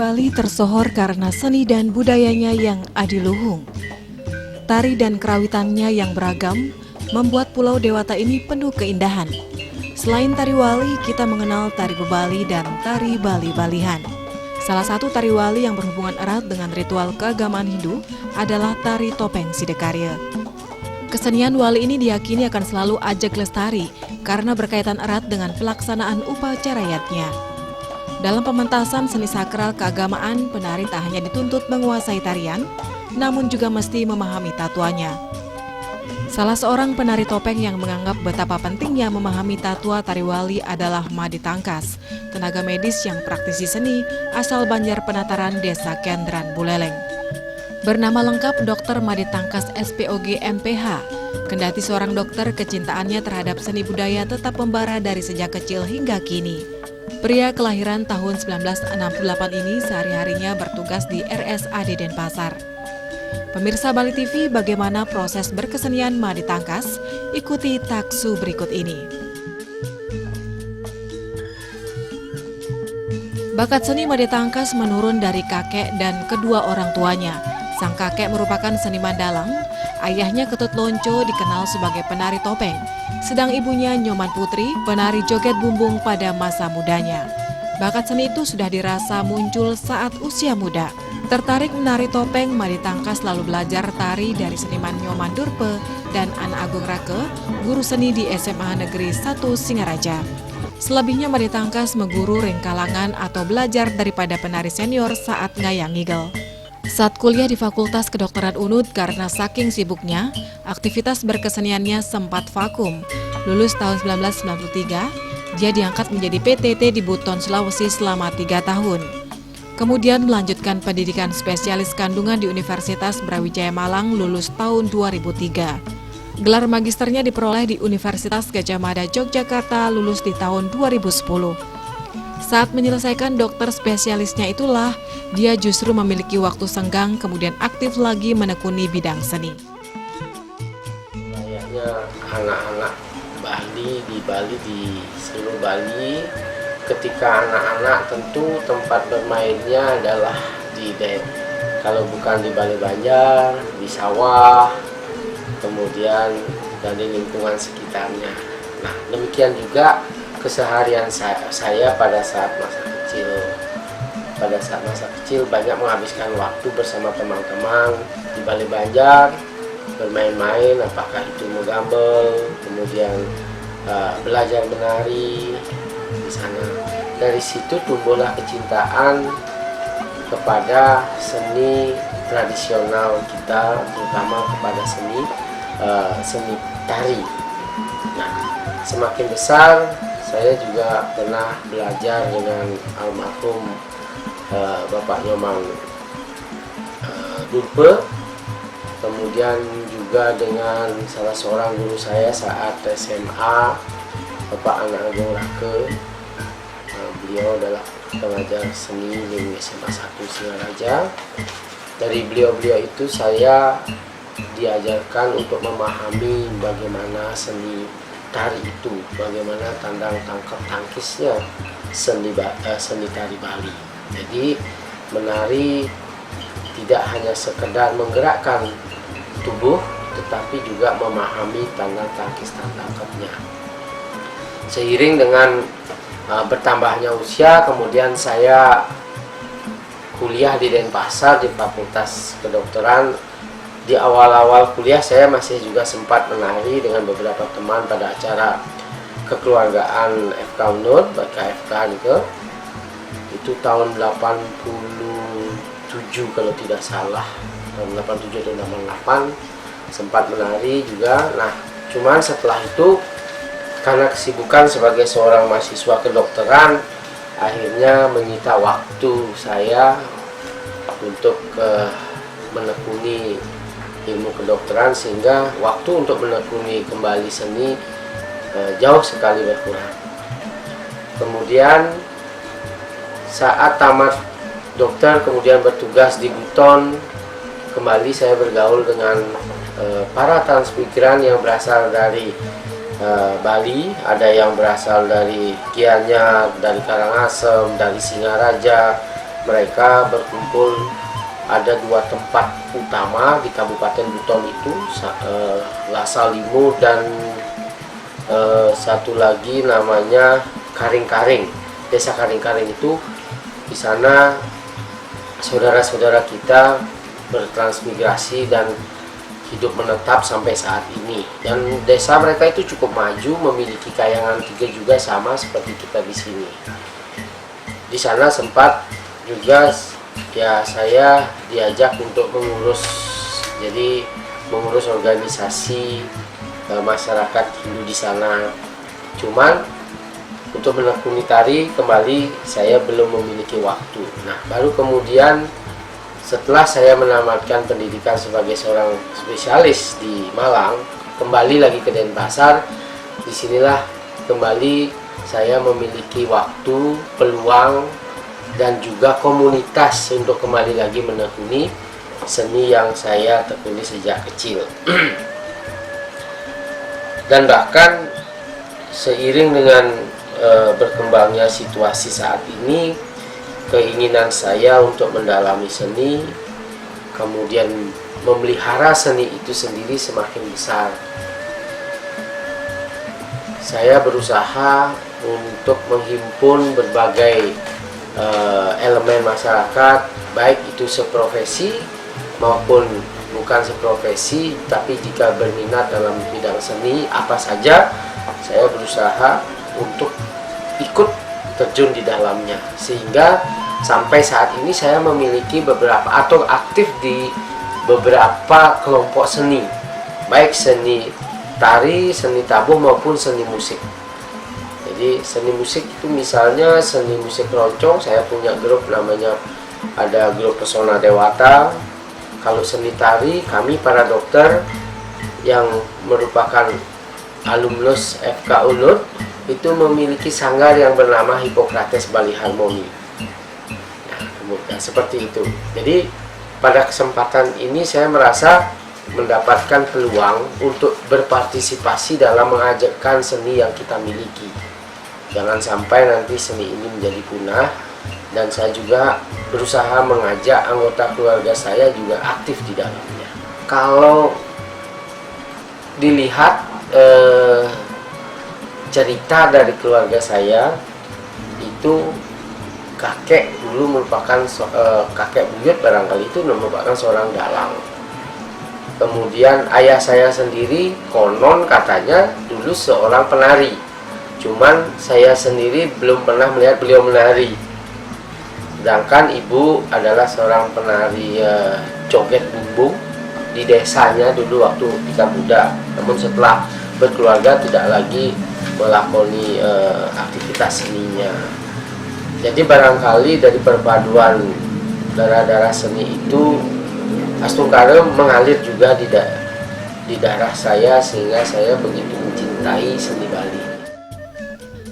Bali tersohor karena seni dan budayanya yang adiluhung. Tari dan kerawitannya yang beragam membuat Pulau Dewata ini penuh keindahan. Selain tari wali, kita mengenal tari bebali dan tari bali-balihan. Salah satu tari wali yang berhubungan erat dengan ritual keagamaan Hindu adalah tari topeng Sidekarya. Kesenian wali ini diyakini akan selalu ajak lestari karena berkaitan erat dengan pelaksanaan upacara yatnya. Dalam pementasan seni sakral keagamaan, penari tak hanya dituntut menguasai tarian, namun juga mesti memahami tatuanya. Salah seorang penari topeng yang menganggap betapa pentingnya memahami tatua tari wali adalah Madi Tangkas, tenaga medis yang praktisi seni asal Banjar Penataran, Desa Kendran, Buleleng. Bernama lengkap Dr. Madi Tangkas SPOG MPH, kendati seorang dokter, kecintaannya terhadap seni budaya tetap membara dari sejak kecil hingga kini. Pria kelahiran tahun 1968 ini sehari-harinya bertugas di RSAD Denpasar. Pemirsa Bali TV, bagaimana proses berkesenian Madi Tangkas? Ikuti taksu berikut ini. Bakat seni Madi Tangkas menurun dari kakek dan kedua orang tuanya. Sang kakek merupakan seniman dalang, ayahnya Ketut Lonco dikenal sebagai penari topeng, sedang ibunya Nyoman Putri, penari joget bumbung pada masa mudanya. Bakat seni itu sudah dirasa muncul saat usia muda. Tertarik menari topeng, Madi Tangkas lalu belajar tari dari seniman Nyoman Durpe dan Ana Agung Rake, guru seni di SMA Negeri 1 Singaraja. Selebihnya Madi Tangkas mengguru ringkalangan atau belajar daripada penari senior saat ngayang ngigel. Saat kuliah di Fakultas Kedokteran UNUD karena saking sibuknya, aktivitas berkeseniannya sempat vakum. Lulus tahun 1993, dia diangkat menjadi PTT di Buton, Sulawesi selama 3 tahun. Kemudian melanjutkan pendidikan spesialis kandungan di Universitas Brawijaya Malang lulus tahun 2003. Gelar magisternya diperoleh di Universitas Gadjah Mada Yogyakarta lulus di tahun 2010. Saat menyelesaikan dokter spesialisnya itulah, dia justru memiliki waktu senggang kemudian aktif lagi menekuni bidang seni. Layaknya anak-anak Bali di seluruh Bali, ketika anak-anak tentu tempat bermainnya adalah kalau bukan di Bali Banjar, di sawah, kemudian dan di lingkungan sekitarnya. Nah, demikian juga keseharian saya pada saat masa kecil. Pada saat masa kecil banyak menghabiskan waktu bersama teman-teman di Bali Banjar, bermain-main, apakah itu menggambel, kemudian belajar menari di sana. Dari situ tumbuhlah kecintaan kepada seni tradisional kita, terutama kepada seni tari. Nah, semakin besar saya juga pernah belajar dengan almarhum Bapak Nyoman Durpe, kemudian juga dengan salah seorang guru saya saat SMA, Bapak Ana Agung Rake. Beliau adalah pengajar seni di SMA 1 Singaraja. Dari beliau-beliau itu saya diajarkan untuk memahami bagaimana seni tari itu, bagaimana tandang tangkap tangkisnya seni tari Bali. Jadi menari tidak hanya sekedar menggerakkan tubuh, tetapi juga memahami tandang tangkis tangkapnya. Seiring dengan bertambahnya usia, kemudian saya kuliah di Denpasar di Fakultas Kedokteran. Di awal-awal kuliah saya masih juga sempat menari dengan beberapa teman pada acara kekeluargaan FK UNUD, BKFK gitu. Itu tahun 87 kalau tidak salah, tahun 87 atau 88 sempat menari juga. Nah, cuman setelah itu karena kesibukan sebagai seorang mahasiswa kedokteran, akhirnya menyita waktu saya untuk menekuni ilmu kedokteran, sehingga waktu untuk menekuni kembali seni jauh sekali berkurang. Kemudian saat tamat dokter, kemudian bertugas di Buton, kembali saya bergaul dengan para transmigran yang berasal dari Bali, ada yang berasal dari Gianyar, dari Karangasem, dari Singaraja, mereka berkumpul. Ada 2 tempat utama di Kabupaten Buton itu, Lasa Limo dan satu lagi namanya Karing-Karing. Desa Karing-Karing itu, di sana saudara-saudara kita bertransmigrasi dan hidup menetap sampai saat ini. Dan desa mereka itu cukup maju, memiliki kayangan 3 juga sama seperti kita di sini. Di sana sempat juga ya saya diajak untuk mengurus organisasi masyarakat Hindu di sana. Cuman untuk menekuni tari kembali saya belum memiliki waktu. Nah, baru kemudian setelah saya menamatkan pendidikan sebagai seorang spesialis di Malang, kembali lagi ke Denpasar. Disinilah kembali saya memiliki waktu, peluang, dan juga komunitas untuk kembali lagi menekuni seni yang saya tekuni sejak kecil. Dan bahkan seiring dengan berkembangnya situasi saat ini, keinginan saya untuk mendalami seni, kemudian memelihara seni itu sendiri semakin besar. Saya berusaha untuk menghimpun berbagai elemen masyarakat, baik itu seprofesi maupun bukan seprofesi, tapi jika berminat dalam bidang seni apa saja, saya berusaha untuk ikut terjun di dalamnya, sehingga sampai saat ini saya memiliki beberapa atau aktif di beberapa kelompok seni, baik seni tari, seni tabuh maupun seni musik. Jadi seni musik itu misalnya seni musik keroncong, saya punya grup namanya, ada grup Pesona Dewata. Kalau seni tari, kami para dokter yang merupakan alumnus FK UNUD itu memiliki sanggar yang bernama Hippocrates Bali Harmony. Nah, kemudian seperti itu. Jadi pada kesempatan ini saya merasa mendapatkan peluang untuk berpartisipasi dalam mengajarkan seni yang kita miliki. Jangan sampai nanti seni ini menjadi punah, dan saya juga berusaha mengajak anggota keluarga saya juga aktif di dalamnya. Kalau dilihat cerita dari keluarga saya, itu kakek dulu merupakan kakek buyut barangkali itu merupakan seorang dalang. Kemudian ayah saya sendiri konon katanya dulu seorang penari. Cuman saya sendiri belum pernah melihat beliau menari. Sedangkan ibu adalah seorang penari joget bumbung di desanya dulu waktu ketika muda. Namun setelah berkeluarga tidak lagi melakoni aktivitas seninya. Jadi barangkali dari perpaduan darah-darah seni itu, Astungkara mengalir juga di darah saya, sehingga saya begitu mencintai seni Bali.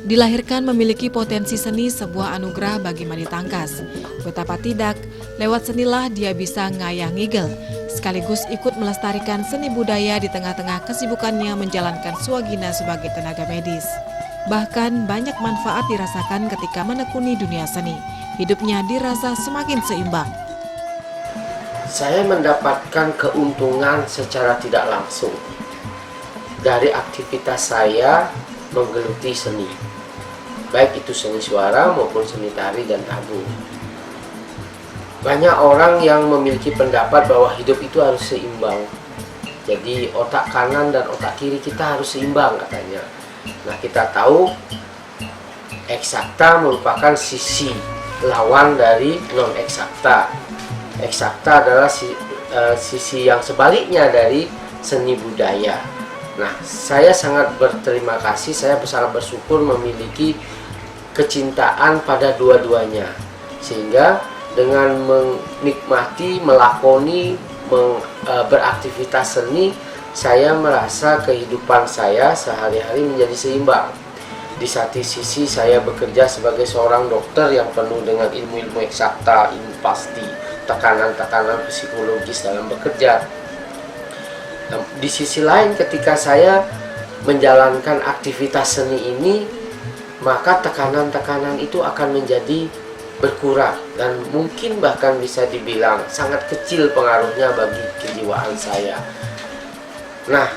Dilahirkan memiliki potensi seni sebuah anugerah bagi Mani Tangkas. Betapa tidak, lewat senilah dia bisa ngayah ngigel, sekaligus ikut melestarikan seni budaya di tengah-tengah kesibukannya menjalankan swagina sebagai tenaga medis. Bahkan banyak manfaat dirasakan ketika menekuni dunia seni. Hidupnya dirasa semakin seimbang. Saya mendapatkan keuntungan secara tidak langsung dari aktivitas saya menggeluti seni, baik itu seni suara maupun seni tari dan tabuh. Banyak orang yang memiliki pendapat bahwa hidup itu harus seimbang. Jadi otak kanan dan otak kiri kita harus seimbang katanya. Nah, kita tahu eksakta merupakan sisi lawan dari non eksakta. Eksakta adalah sisi yang sebaliknya dari seni budaya. Nah, saya sangat berterima kasih, saya sangat bersyukur memiliki kecintaan pada dua-duanya, sehingga dengan menikmati, melakoni, beraktivitas seni, saya merasa kehidupan saya sehari-hari menjadi seimbang. Di satu sisi saya bekerja sebagai seorang dokter yang penuh dengan ilmu-ilmu eksakta, ilmu pasti, tekanan-tekanan psikologis dalam bekerja. Di sisi lain, ketika saya menjalankan aktivitas seni ini, maka tekanan-tekanan itu akan menjadi berkurang dan mungkin bahkan bisa dibilang sangat kecil pengaruhnya bagi kejiwaan saya. Nah,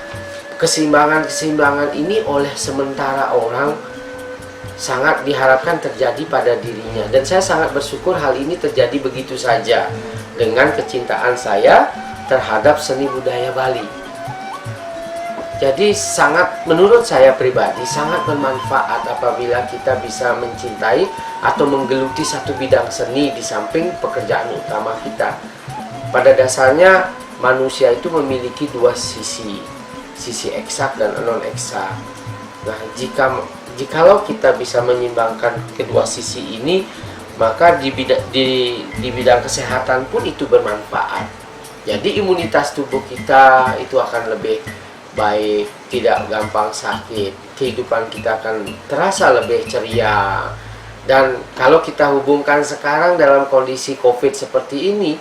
keseimbangan ini oleh sementara orang sangat diharapkan terjadi pada dirinya, dan saya sangat bersyukur hal ini terjadi begitu saja dengan kecintaan saya terhadap seni budaya Bali. Jadi menurut saya pribadi sangat bermanfaat apabila kita bisa mencintai atau menggeluti satu bidang seni di samping pekerjaan utama kita. Pada dasarnya manusia itu memiliki dua sisi eksak dan non eksak. Nah, jikalau kita bisa menyeimbangkan kedua sisi ini, maka di bidang kesehatan pun itu bermanfaat. Jadi imunitas tubuh kita itu akan lebih baik, tidak gampang sakit, kehidupan kita akan terasa lebih ceria. Dan kalau kita hubungkan sekarang dalam kondisi COVID seperti ini,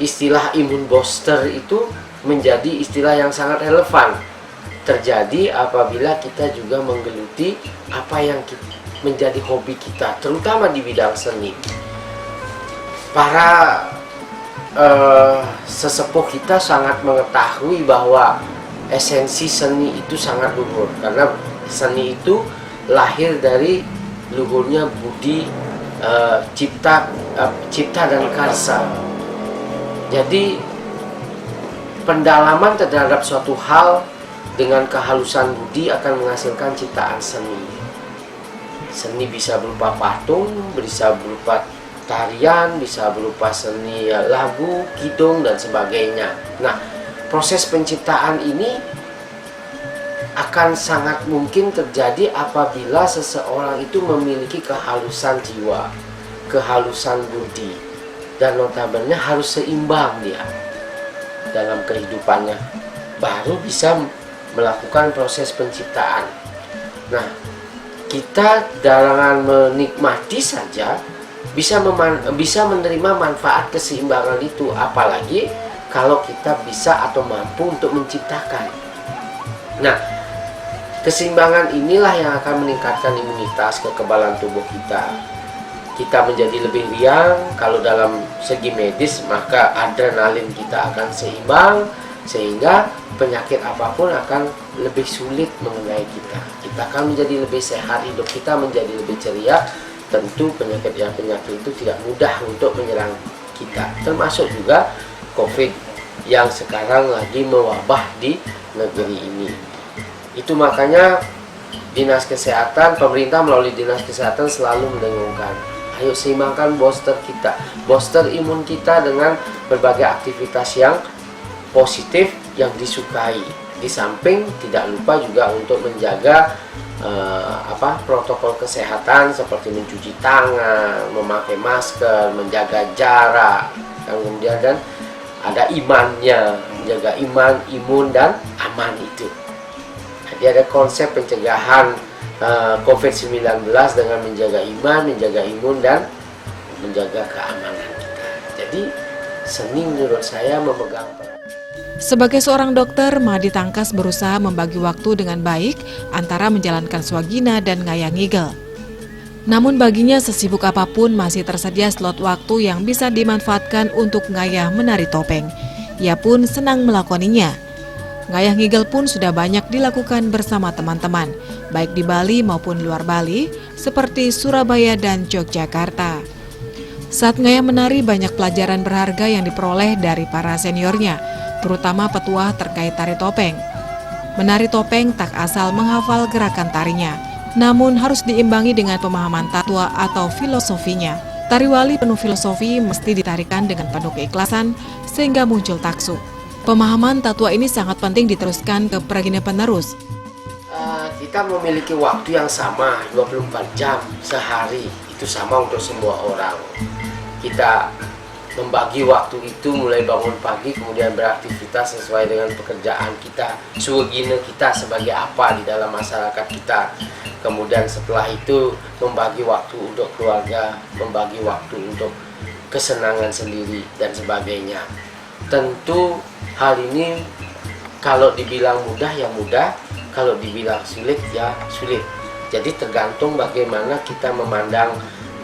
istilah imun booster itu menjadi istilah yang sangat relevan terjadi apabila kita juga menggeluti apa yang menjadi hobi kita, terutama di bidang seni. Para sesepuh kita sangat mengetahui bahwa esensi seni itu sangat luhur, karena seni itu lahir dari luhurnya budi cipta dan karsa. Jadi pendalaman terhadap suatu hal dengan kehalusan budi akan menghasilkan ciptaan seni. Seni bisa berupa patung, bisa berupa tarian, bisa berupa seni lagu, kidung dan sebagainya. Nah, proses penciptaan ini akan sangat mungkin terjadi apabila seseorang itu memiliki kehalusan jiwa, kehalusan budi, dan notabene harus seimbang dia dalam kehidupannya, baru bisa melakukan proses penciptaan. Nah, kita dengan menikmati saja bisa menerima manfaat keseimbangan itu, apalagi kalau kita bisa atau mampu untuk menciptakan. Nah, keseimbangan inilah yang akan meningkatkan imunitas, kekebalan tubuh kita. Kita menjadi lebih riang. Kalau dalam segi medis, maka adrenalin kita akan seimbang, sehingga penyakit apapun akan lebih sulit mengenai kita. Kita akan menjadi lebih sehat, hidup kita menjadi lebih ceria. Tentu penyakit itu tidak mudah untuk menyerang kita, termasuk juga COVID yang sekarang lagi mewabah di negeri ini. Itu makanya Dinas Kesehatan, pemerintah melalui Dinas Kesehatan selalu mendengungkan, ayo seimbangkan booster kita, booster imun kita dengan berbagai aktivitas yang positif yang disukai. Di samping tidak lupa juga untuk menjaga protokol kesehatan seperti mencuci tangan, memakai masker, menjaga jarak, kemudian dan ada imannya, menjaga iman, imun dan aman itu. Jadi ada konsep pencegahan COVID-19 dengan menjaga iman, menjaga imun dan menjaga keamanan kita. Jadi seni menurut saya memegang peran. Sebagai seorang dokter, Mahdi Tangkas berusaha membagi waktu dengan baik antara menjalankan swagina dan ngayah ngigel. Namun baginya sesibuk apapun masih tersedia slot waktu yang bisa dimanfaatkan untuk ngayah menari topeng. Ia pun senang melakoninya. Ngayah ngigel pun sudah banyak dilakukan bersama teman-teman, baik di Bali maupun luar Bali, seperti Surabaya dan Yogyakarta. Saat ngayah menari, banyak pelajaran berharga yang diperoleh dari para seniornya, terutama petuah terkait tari topeng. Menari topeng tak asal menghafal gerakan tarinya, namun harus diimbangi dengan pemahaman tatwa atau filosofinya. Tari wali penuh filosofi mesti ditarikan dengan penuh keikhlasan sehingga muncul taksu. Pemahaman tatwa ini sangat penting diteruskan ke penerus. Kita memiliki waktu yang sama, 24 jam sehari, itu sama untuk semua orang. Kita membagi waktu itu mulai bangun pagi, kemudian beraktivitas sesuai dengan pekerjaan kita, swagina kita sebagai apa di dalam masyarakat kita. Kemudian setelah itu membagi waktu untuk keluarga, membagi waktu untuk kesenangan sendiri dan sebagainya. Tentu hal ini kalau dibilang mudah ya mudah, kalau dibilang sulit ya sulit. Jadi tergantung bagaimana kita memandang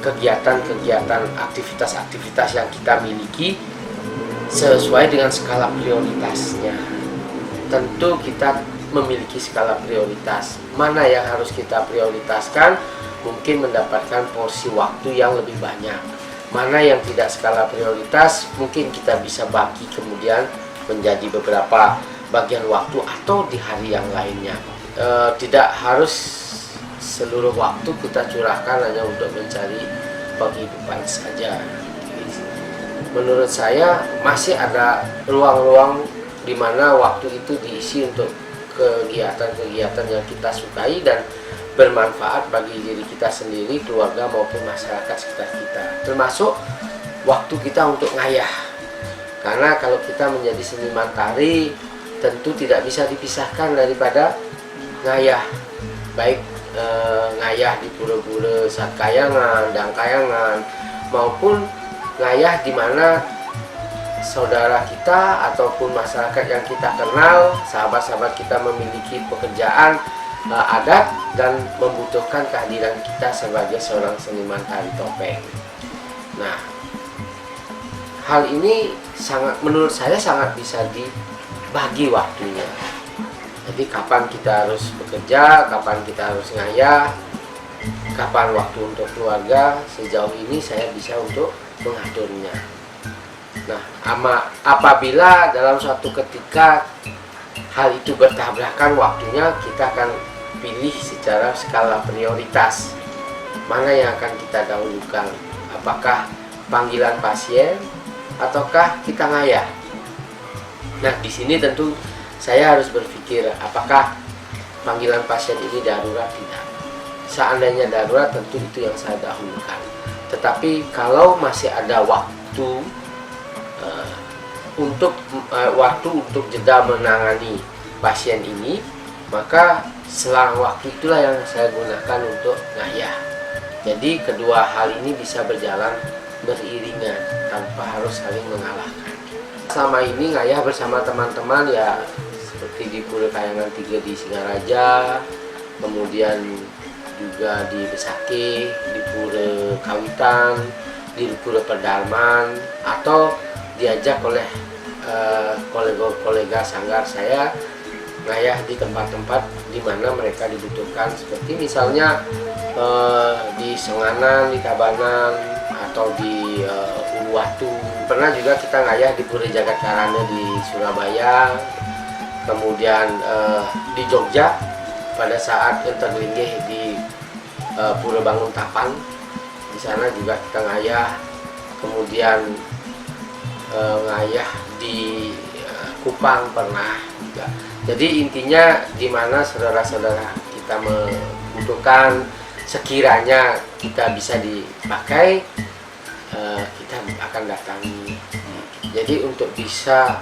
kegiatan-kegiatan, aktivitas-aktivitas yang kita miliki sesuai dengan skala prioritasnya. Tentu kita memiliki skala prioritas. Mana yang harus kita prioritaskan mungkin mendapatkan porsi waktu yang lebih banyak. Mana yang tidak skala prioritas mungkin kita bisa bagi kemudian menjadi beberapa bagian waktu atau di hari yang lainnya. Tidak harus seluruh waktu kita curahkan hanya untuk mencari penghidupan saja. Menurut saya masih ada ruang-ruang di mana waktu itu diisi untuk kegiatan-kegiatan yang kita sukai dan bermanfaat bagi diri kita sendiri, keluarga maupun masyarakat sekitar kita. Termasuk waktu kita untuk ngayah. Karena kalau kita menjadi seniman tari tentu tidak bisa dipisahkan daripada ngayah. Baik ngayah di pura-pura Satkayangan, Dangkayangan maupun ngayah di mana saudara kita ataupun masyarakat yang kita kenal, sahabat-sahabat kita memiliki pekerjaan adat dan membutuhkan kehadiran kita sebagai seorang seniman tari topeng. Nah, hal ini menurut saya sangat bisa dibagi waktunya. Jadi kapan kita harus bekerja, kapan kita harus ngayah, kapan waktu untuk keluarga, sejauh ini saya bisa untuk mengaturnya. Nah, apabila dalam suatu ketika hal itu bertabrakan waktunya, kita akan pilih secara skala prioritas. Mana yang akan kita dahulukan? Apakah panggilan pasien ataukah kita ngayah? Nah, di sini tentu saya harus berpikir apakah panggilan pasien ini darurat tidak. Seandainya darurat tentu itu yang saya dahulukan. Tetapi kalau masih ada waktu untuk jeda menangani pasien ini, maka selang waktu itulah yang saya gunakan untuk ngayah. Jadi kedua hal ini bisa berjalan beriringan tanpa harus saling mengalahkan. Selama ini ngayah bersama teman-teman ya seperti di Pura Kayangan 3 di Singaraja, kemudian juga di Besakih, di Pura Kawitan, di Pura Pedarman, atau diajak oleh kolega-kolega sanggar saya ngayah di tempat-tempat di mana mereka dibutuhkan, seperti misalnya di Senganan, di Tabanan, atau di Uluwatu. Pernah juga kita ngayah di Pura Jagakarana di Surabaya, kemudian di Jogja pada saat Interlinggih di Pura Bangun Tapan, di sana juga kita ngayah, kemudian ngayah di Kupang pernah juga. Jadi intinya di mana saudara-saudara kita membutuhkan, sekiranya kita bisa dipakai, kita akan datangi. Jadi untuk bisa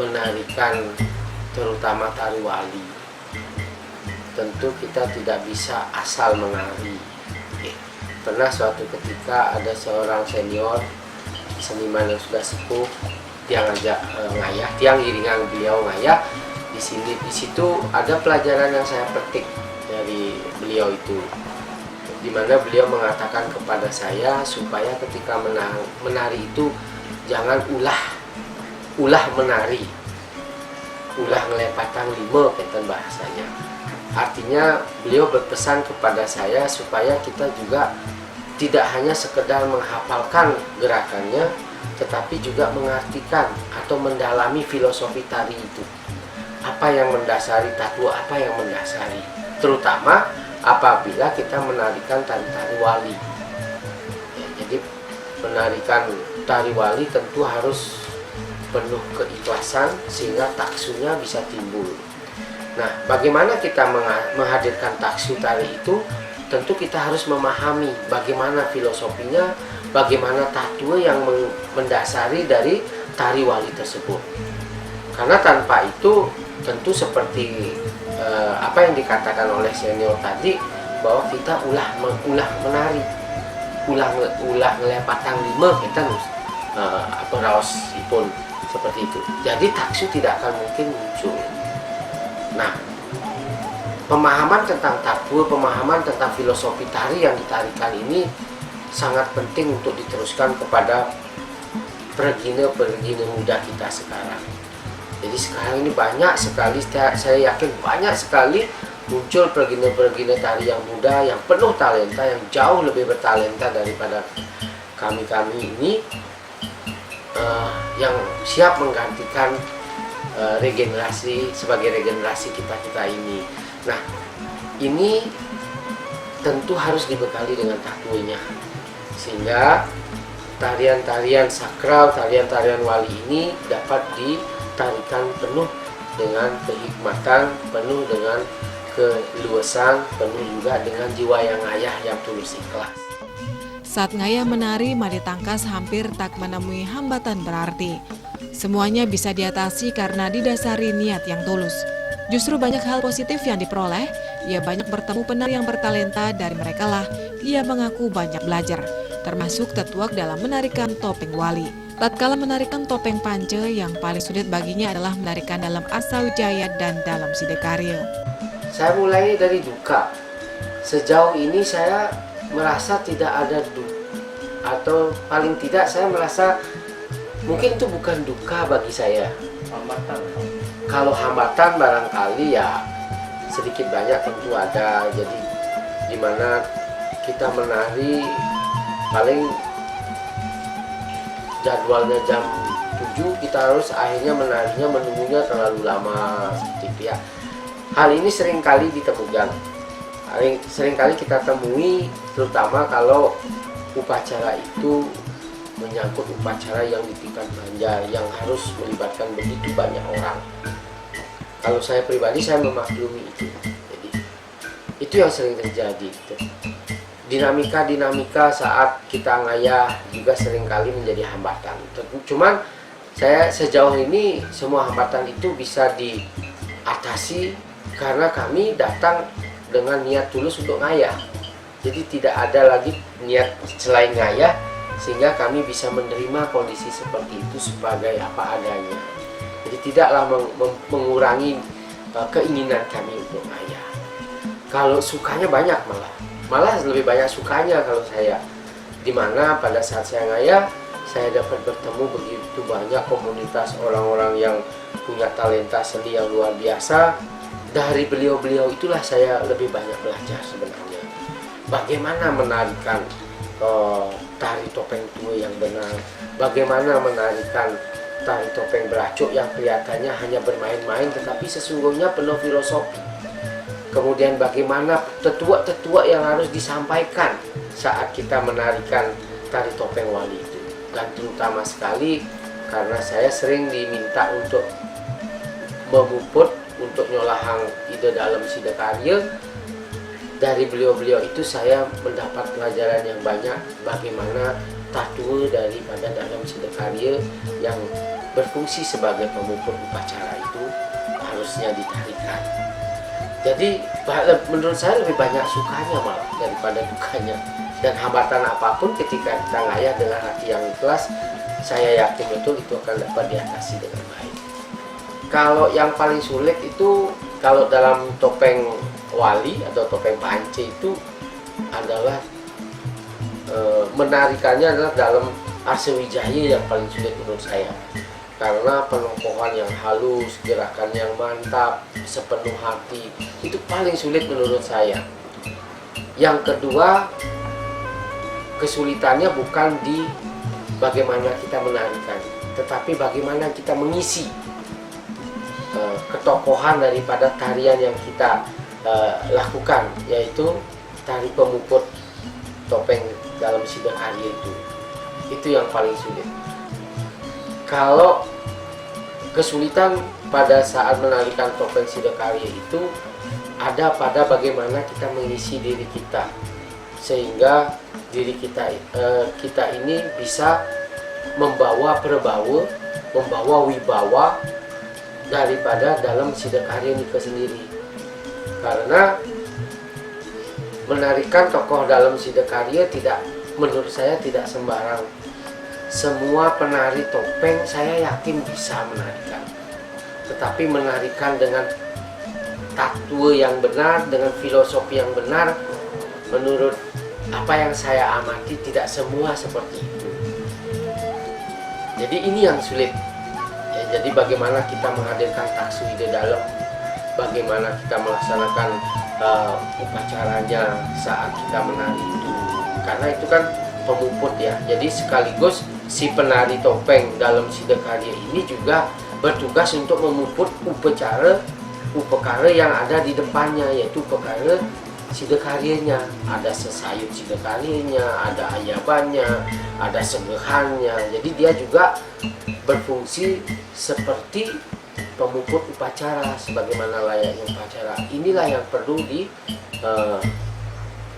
menarikan terutama tari wali, tentu kita tidak bisa asal menari. Pernah suatu ketika ada seorang senior seniman yang sudah sepuh, dia ngajak ngayah, tiang iringan beliau ngayah. Di situ ada pelajaran yang saya petik dari beliau itu, di mana beliau mengatakan kepada saya supaya ketika menari itu jangan ulah menari, ulah ngelepatan lima kata bahasanya. Artinya beliau berpesan kepada saya supaya kita juga tidak hanya sekedar menghafalkan gerakannya, tetapi juga mengartikan atau mendalami filosofi tari itu. Apa yang mendasari tatua, apa yang mendasari, terutama apabila kita menarikan tari-tari wali. Ya, jadi menarikan tari wali tentu harus penuh keikhlasan sehingga taksunya bisa timbul. Nah, bagaimana kita menghadirkan taksu tari itu? Tentu kita harus memahami bagaimana filosofinya, bagaimana tatua yang mendasari dari tari wali tersebut. Karena tanpa itu tentu seperti apa yang dikatakan oleh senior tadi, bahwa kita ulah menari, ulah ngelepatang lima kita raosipun seperti itu. Jadi taksu tidak akan mungkin muncul. Nah, pemahaman tentang tatua, pemahaman tentang filosofi tari yang ditarikan ini sangat penting untuk diteruskan kepada pergina-pergina muda kita sekarang. Jadi sekarang ini banyak sekali, saya yakin banyak sekali muncul pergina-pergina tari yang muda, yang penuh talenta, yang jauh lebih bertalenta daripada kami-kami ini, yang siap menggantikan regenerasi sebagai regenerasi kita ini. Nah, ini tentu harus dibekali dengan takwinya, sehingga tarian-tarian sakral, tarian-tarian wali ini dapat ditarikan penuh dengan kehikmatan, penuh dengan keluasan, penuh juga dengan jiwa yang ngayah, yang tulus ikhlas. Saat ngayah menari, Made Tangkas hampir tak menemui hambatan berarti. Semuanya bisa diatasi karena didasari niat yang tulus. Justru banyak hal positif yang diperoleh. Ia banyak bertemu penari yang bertalenta, dari mereka lah ia mengaku banyak belajar, termasuk tetuak dalam menarikan topeng wali. Tatkala menarikan topeng pance, yang paling sulit baginya adalah menarikan dalam Asa Wijaya dan dalam Sidakarya. Saya mulai dari duka. Sejauh ini saya merasa tidak ada atau paling tidak saya merasa mungkin itu bukan duka bagi saya. Hambatan. Kalau hambatan barangkali ya sedikit banyak tentu ada. Jadi dimana kita menari paling jadwalnya jam 7, kita harus akhirnya menarinya menunggunya terlalu lama seperti itu ya. Hal ini seringkali ditemukan. Seringkali kita temui, terutama kalau upacara itu menyangkut upacara yang di tingkat Banjar, yang harus melibatkan begitu banyak orang. Kalau saya pribadi, saya memaklumi itu. Jadi itu yang sering terjadi. Dinamika saat kita ngayah juga seringkali menjadi hambatan. Cuman saya sejauh ini semua hambatan itu bisa diatasi karena kami datang dengan niat tulus untuk ngayah. Jadi tidak ada lagi niat selain ngayah, sehingga kami bisa menerima kondisi seperti itu sebagai apa adanya. Jadi tidaklah mengurangi keinginan kami untuk ngayah. Kalau sukanya banyak, malah lebih banyak sukanya kalau saya. Dimana pada saat saya ngayah, saya dapat bertemu begitu banyak komunitas orang-orang yang punya talenta seni yang luar biasa. Dari beliau-beliau itulah saya lebih banyak belajar sebenarnya. Bagaimana menarikan tari topeng tua yang benar, bagaimana menarikan tari topeng beracuk yang kelihatannya hanya bermain-main tetapi sesungguhnya penuh filosofi. Kemudian bagaimana tetua-tetua yang harus disampaikan saat kita menarikan tari topeng wali itu. Dan terutama sekali karena saya sering diminta untuk memuput, untuk nyolahang ide dalam Sidakarya. Dari beliau-beliau itu saya mendapat pelajaran yang banyak bagaimana tatua daripada dalam Sidakarya yang berfungsi sebagai pemuput upacara itu harusnya ditarikan. Jadi menurut saya lebih banyak sukanya malah daripada dukanya. Dan hambatan apapun ketika kita ngayah dengan hati yang ikhlas, saya yakin betul itu akan dapat diatasi dengan baik. Kalau yang paling sulit itu kalau dalam topeng wali atau topeng pance itu adalah menarikannya adalah dalam Asa Wijaya yang paling sulit menurut saya, karena penongkohan yang halus, gerakan yang mantap, sepenuh hati, itu paling sulit menurut saya. Yang kedua, kesulitannya bukan di bagaimana kita menarikan, tetapi bagaimana kita mengisi ketokohan daripada tarian yang kita lakukan, yaitu tari pemuput topeng dalam Sidakarya itu yang paling sulit. Kalau kesulitan pada saat menarikan topeng Sidakarya itu ada pada bagaimana kita mengisi diri kita, sehingga diri kita ini bisa membawa perbawa, membawa wibawa daripada dalam Sidakarya ini sendiri. Karena menarikan tokoh dalam Sidakarya menurut saya tidak sembarang. Semua penari topeng saya yakin bisa menarikan, tetapi menarikan dengan tatua yang benar, dengan filosofi yang benar, menurut apa yang saya amati tidak semua seperti itu. Jadi ini yang sulit. Ya, jadi bagaimana kita menghadirkan taksui di dalam, bagaimana kita melaksanakan upacaranya saat kita menari itu. Karena itu kan pemuput ya. Jadi sekaligus si penari topeng dalam Sidakarya ini juga bertugas untuk memuput upekara yang ada di depannya, yaitu upekara Sidakaryanya. Ada sesayut Sidakaryanya, ada ayabannya, ada segehannya. Jadi dia juga berfungsi seperti pemuput upacara sebagaimana layaknya upacara. Inilah yang perlu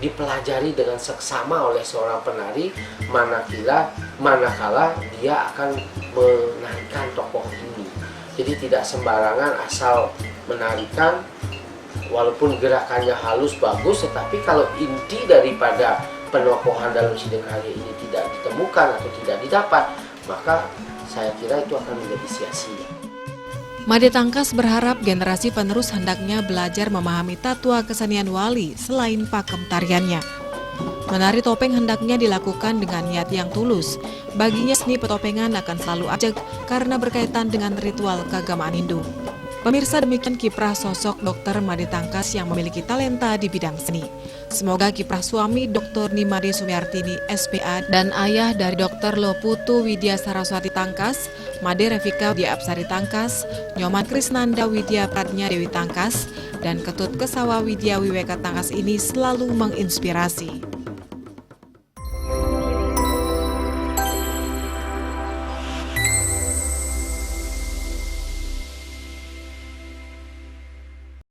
dipelajari dengan seksama oleh seorang penari manakala dia akan menarikan tokoh ini. Jadi tidak sembarangan asal menarikan, walaupun gerakannya halus bagus, tetapi kalau inti daripada penokohan dalam Sidakarya ini tidak ditemukan atau tidak didapat, maka saya kira itu akan menjadi sia-sia. Made Tangkas berharap generasi penerus hendaknya belajar memahami tatua kesenian wali selain pakem tariannya. Menari topeng hendaknya dilakukan dengan niat yang tulus. Baginya seni petopengan akan selalu ajeg karena berkaitan dengan ritual keagamaan Hindu. Pemirsa, demikian kiprah sosok Dr. Made Tangkas yang memiliki talenta di bidang seni. Semoga kiprah suami Dr. Nimade Sumiartini SPA dan ayah dari Dr. Loputu Widya Saraswati Tangkas, Made Revika Widya Apsari Tangkas, Nyoman Krisnanda Widya Pradnya Dewi Tangkas, dan Ketut Kesawa Widya Wiweka Tangkas ini selalu menginspirasi.